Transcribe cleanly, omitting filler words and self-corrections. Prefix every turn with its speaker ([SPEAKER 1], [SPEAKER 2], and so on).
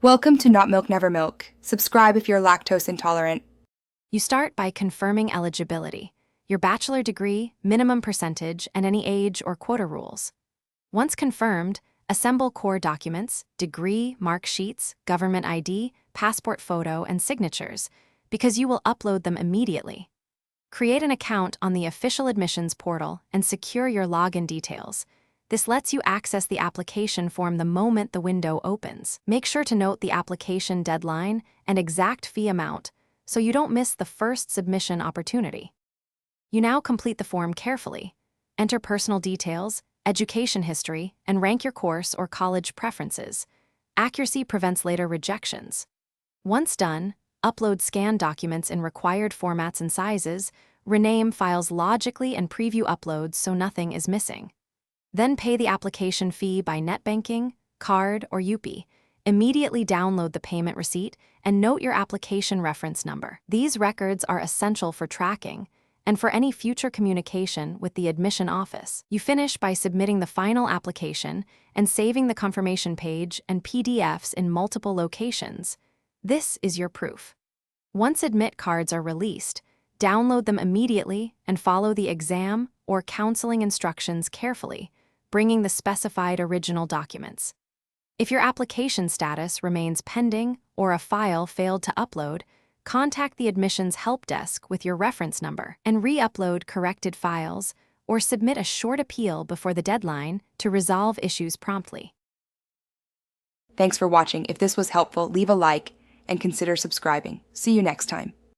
[SPEAKER 1] Welcome to Not Milk Never Milk. Subscribe if you're lactose intolerant.
[SPEAKER 2] You start by confirming eligibility, your bachelor degree, minimum percentage, and any age or quota rules. Once confirmed, assemble core documents, degree, mark sheets, government ID, passport photo, and signatures, because you will upload them immediately. Create an account on the official admissions portal and secure your login details. This lets you access the application form the moment the window opens. Make sure to note the application deadline and exact fee amount so you don't miss the first submission opportunity. You now complete the form carefully. Enter personal details, education history, and rank your course or college preferences. Accuracy prevents later rejections. Once done, upload scanned documents in required formats and sizes, rename files logically, and preview uploads so nothing is missing. Then pay the application fee by net banking, card, or UPI. Immediately download the payment receipt and note your application reference number. These records are essential for tracking and for any future communication with the admission office. You finish by submitting the final application and saving the confirmation page and PDFs in multiple locations. This is your proof. Once admit cards are released, download them immediately and follow the exam or counseling instructions carefully, bringing the specified original documents. If your application status remains pending or a file failed to upload, contact the admissions help desk with your reference number and re-upload corrected files or submit a short appeal before the deadline to resolve issues promptly.
[SPEAKER 1] Thanks for watching. If this was helpful, leave a like and consider subscribing. See you next time.